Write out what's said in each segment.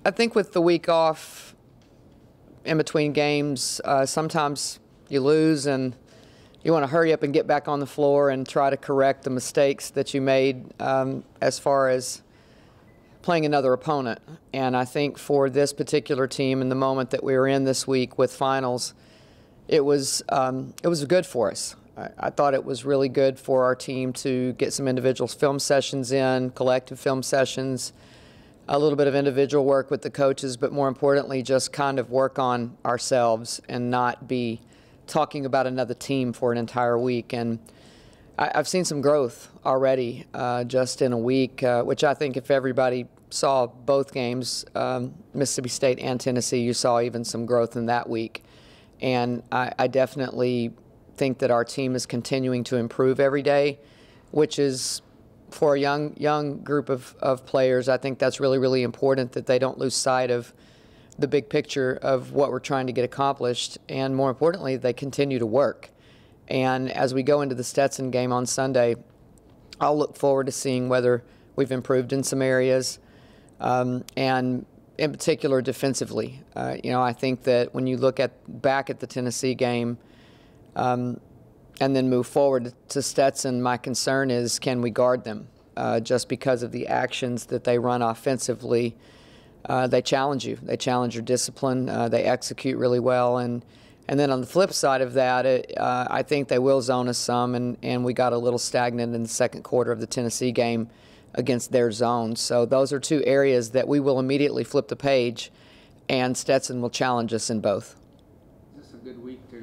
I think with the week off in between games, sometimes you lose and you want to hurry up and get back on the floor and try to correct the mistakes that you made as far as playing another opponent. And I think for this particular team in the moment that we were in this week with finals, it was good for us. I thought it was really good for our team to get some individual film sessions in, collective film sessions, a little bit of individual work with the coaches, but more importantly, just kind of work on ourselves and not be talking about another team for an entire week. And I've seen some growth already just in a week, which I think if everybody saw both games, Mississippi State and Tennessee, you saw even some growth in that week. And I definitely think that our team is continuing to improve every day, which is, for a young group of players, I think that's really, really important, that they don't lose sight of the big picture of what we're trying to get accomplished, and more importantly, they continue to work. And as we go into the Stetson game on Sunday, I'll look forward to seeing whether we've improved in some areas, and in particular defensively. I think that when you look back at the Tennessee game and then move forward to Stetson, my concern is, can we guard them? Just because of the actions that they run offensively, they challenge you. They challenge your discipline. They execute really well. And then on the flip side of that, I think they will zone us some, and we got a little stagnant in the second quarter of the Tennessee game against their zone. So those are two areas that we will immediately flip the page, and Stetson will challenge us in both. Is this a good week to,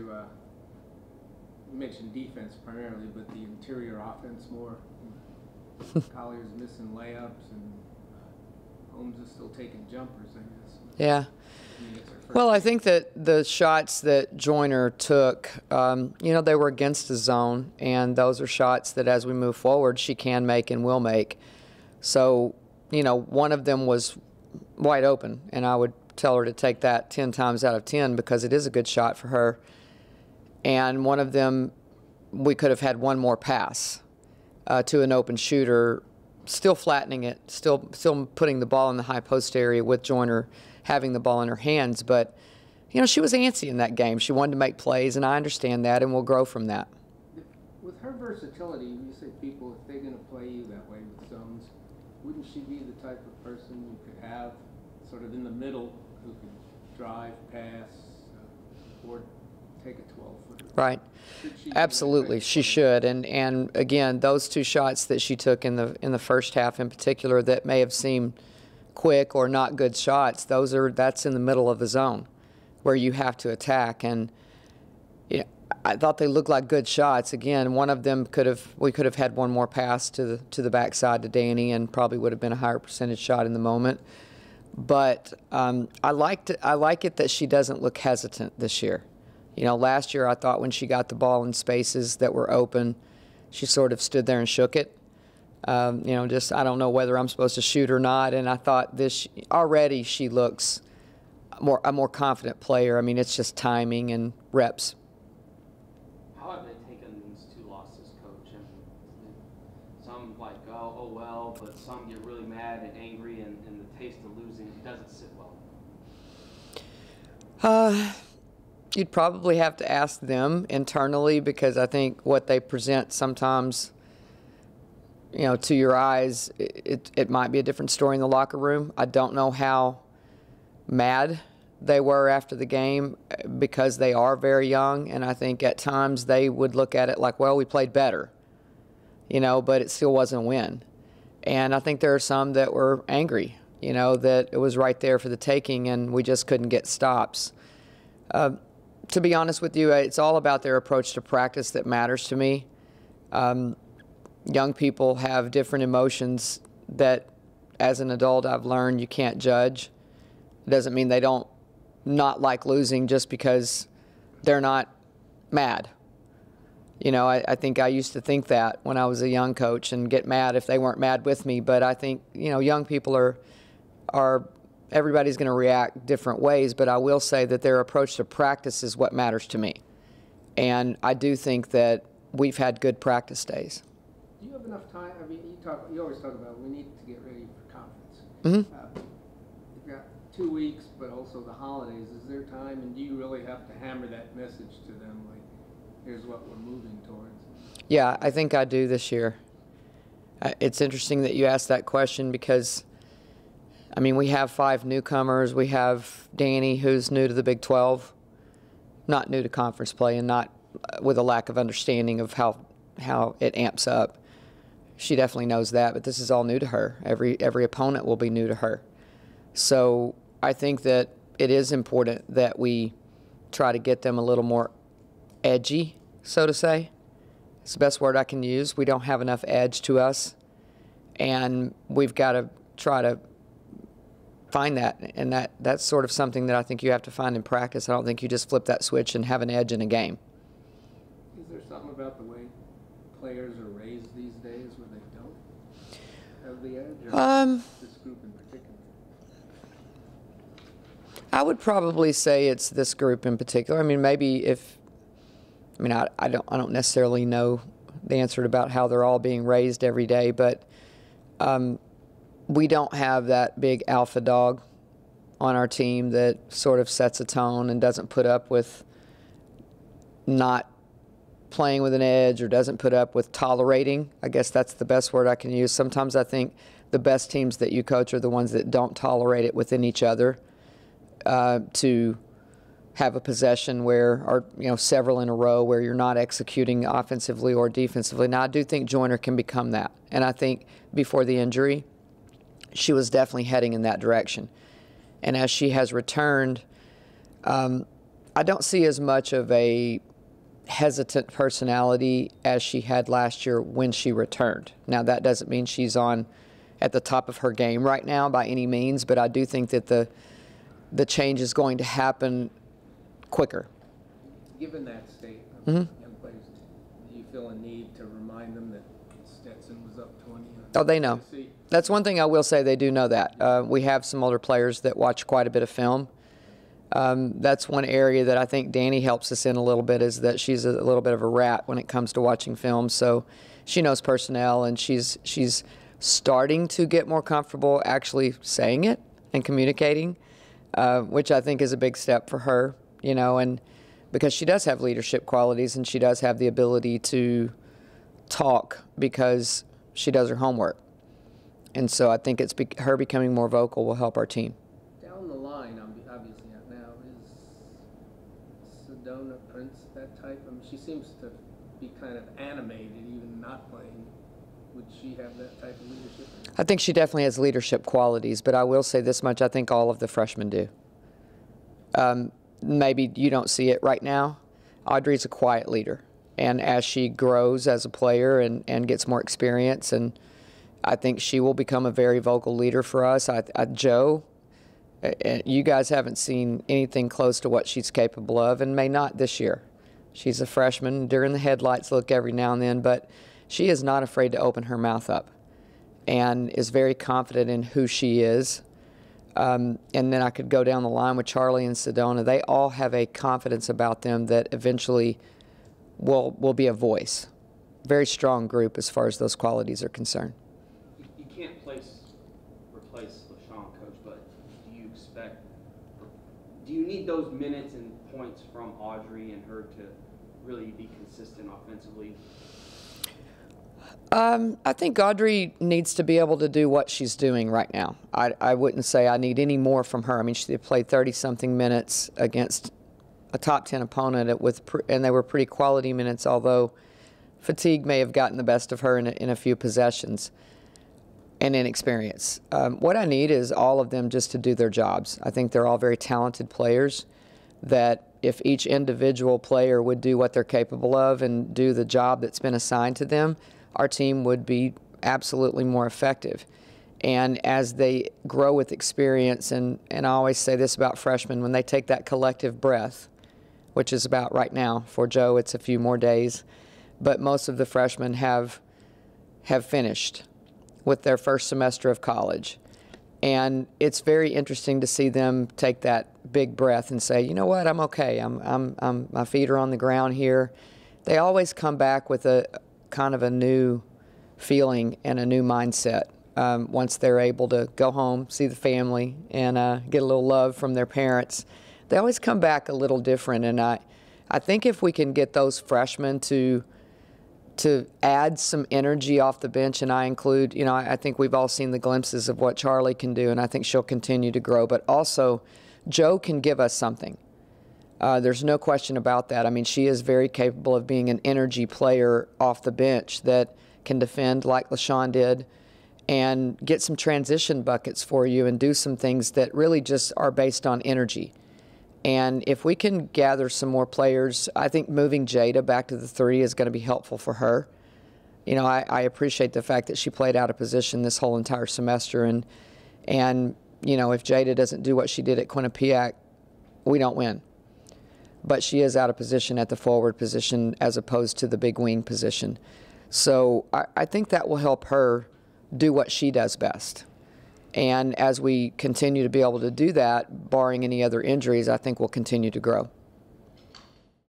you mentioned defense primarily, but the interior offense more? Collier's missing layups, and Holmes is still taking jumpers, I guess. Yeah. Well, I think that the shots that Joyner took, they were against the zone, and those are shots that as we move forward she can make and will make. So, one of them was wide open, and I would tell her to take that 10 times out of 10 because it is a good shot for her. And one of them, we could have had one more pass to an open shooter, still flattening it, still putting the ball in the high post area with Joyner having the ball in her hands. But, she was antsy in that game. She wanted to make plays, and I understand that, and we'll grow from that. With her versatility, you say people, if they're going to play you that way with zones, wouldn't she be the type of person you could have sort of in the middle who could drive, pass, or take a 12-footer? Right. Absolutely, she should. And again, those two shots that she took in the first half in particular that may have seemed quick or not good shots, that's in the middle of the zone where you have to attack. And I thought they looked like good shots. Again, one of them we could have had one more pass to the backside to Danny, and probably would have been a higher percentage shot in the moment. But I like it that she doesn't look hesitant this year. Last year I thought when she got the ball in spaces that were open, she sort of stood there and shook it. I don't know whether I'm supposed to shoot or not. And I thought already she looks a more confident player. I mean, it's just timing and reps. How have they taken these two losses, Coach? And some like, oh well, but some get really mad and angry, and the taste of losing doesn't sit well. You'd probably have to ask them internally, because I think what they present sometimes, to your eyes, it might be a different story in the locker room. I don't know how mad they were after the game, because they are very young, and I think at times they would look at it like, well, we played better, but it still wasn't a win. And I think there are some that were angry, that it was right there for the taking and we just couldn't get stops. To be honest with you, it's all about their approach to practice that matters to me. Young people have different emotions that, as an adult, I've learned you can't judge. It doesn't mean they don't not like losing just because they're not mad. I think I used to think that when I was a young coach and get mad if they weren't mad with me. But I think, young people are everybody's going to react different ways, but I will say that their approach to practice is what matters to me. And I do think that we've had good practice days. Do you have enough time? I mean, you always talk about we need to get ready for conference. Mm-hmm. You've got 2 weeks, but also the holidays. Is there time, and do you really have to hammer that message to them, like, here's what we're moving towards? Yeah, I think I do this year. It's interesting that you asked that question because, I mean, we have 5 newcomers. We have Danny, who's new to the Big 12, not new to conference play, and not with a lack of understanding of how it amps up. She definitely knows that, but this is all new to her. Every opponent will be new to her. So I think that it is important that we try to get them a little more edgy, so to say. It's the best word I can use. We don't have enough edge to us, and we've got to try to find that, and that's sort of something that I think you have to find in practice. I don't think you just flip that switch and have an edge in a game. Is there something about the way players are raised these days where they don't have the edge, or this group in particular? I would probably say it's this group in particular. I mean, maybe I don't necessarily know the answer about how they're all being raised every day, but we don't have that big alpha dog on our team that sort of sets a tone and doesn't put up with not playing with an edge or doesn't put up with tolerating. I guess that's the best word I can use. Sometimes I think the best teams that you coach are the ones that don't tolerate it within each other, to have a possession where, or several in a row where you're not executing offensively or defensively. Now, I do think Joyner can become that, and I think before the injury, she was definitely heading in that direction. And as she has returned, I don't see as much of a hesitant personality as she had last year when she returned. Now, that doesn't mean she's at the top of her game right now by any means, but I do think that the change is going to happen quicker. Given that state of young players, do you feel a need to remind them that Stetson was up 20? Oh, they know. That's one thing I will say. They do know that. We have some older players that watch quite a bit of film. That's one area that I think Danny helps us in a little bit, is that she's a little bit of a rat when it comes to watching film. So she knows personnel, and she's starting to get more comfortable actually saying it and communicating, which I think is a big step for her, and because she does have leadership qualities and she does have the ability to talk because she does her homework. And so I think her becoming more vocal will help our team. Down the line, obviously not now, is Sedona Prince that type? I mean, she seems to be kind of animated, even not playing. Would she have that type of leadership? I think she definitely has leadership qualities, but I will say this much: I think all of the freshmen do. Maybe you don't see it right now. Audrey's a quiet leader, and as she grows as a player and gets more experience, and I think she will become a very vocal leader for us. Jo, you guys haven't seen anything close to what she's capable of, and may not this year. She's a freshman, during the headlights look every now and then, but she is not afraid to open her mouth up and is very confident in who she is. And then I could go down the line with Charlie and Sedona. They all have a confidence about them that eventually will be a voice. Very strong group as far as those qualities are concerned. You can't replace LaShawn, Coach, but do you need those minutes and points from Audrey and her to really be consistent offensively? I think Audrey needs to be able to do what she's doing right now. I wouldn't say I need any more from her. I mean, she played 30-something minutes against a top 10 opponent and they were pretty quality minutes, although fatigue may have gotten the best of her in a few possessions and inexperience. What I need is all of them just to do their jobs. I think they're all very talented players, that if each individual player would do what they're capable of and do the job that's been assigned to them, our team would be absolutely more effective. And as they grow with experience, and I always say this about freshmen, when they take that collective breath, which is about right now, for Jo it's a few more days, but most of the freshmen have finished with their first semester of college. And it's very interesting to see them take that big breath and say, you know what, I'm okay. My feet are on the ground here. They always come back with a kind of a new feeling and a new mindset. once they're able to go home, see the family, and get a little love from their parents, they always come back a little different. And I think if we can get those freshmen to add some energy off the bench, and I include, I think we've all seen the glimpses of what Charlie can do, and I think she'll continue to grow. But also, Jo can give us something. There's no question about that. I mean, she is very capable of being an energy player off the bench that can defend like LaShawn did and get some transition buckets for you and do some things that really just are based on energy. And if we can gather some more players, I think moving Jada back to the 3 is going to be helpful for her. I appreciate the fact that she played out of position this whole entire semester. And if Jada doesn't do what she did at Quinnipiac, we don't win. But she is out of position at the forward position as opposed to the big wing position. So I think that will help her do what she does best. And as we continue to be able to do that, barring any other injuries, I think we'll continue to grow.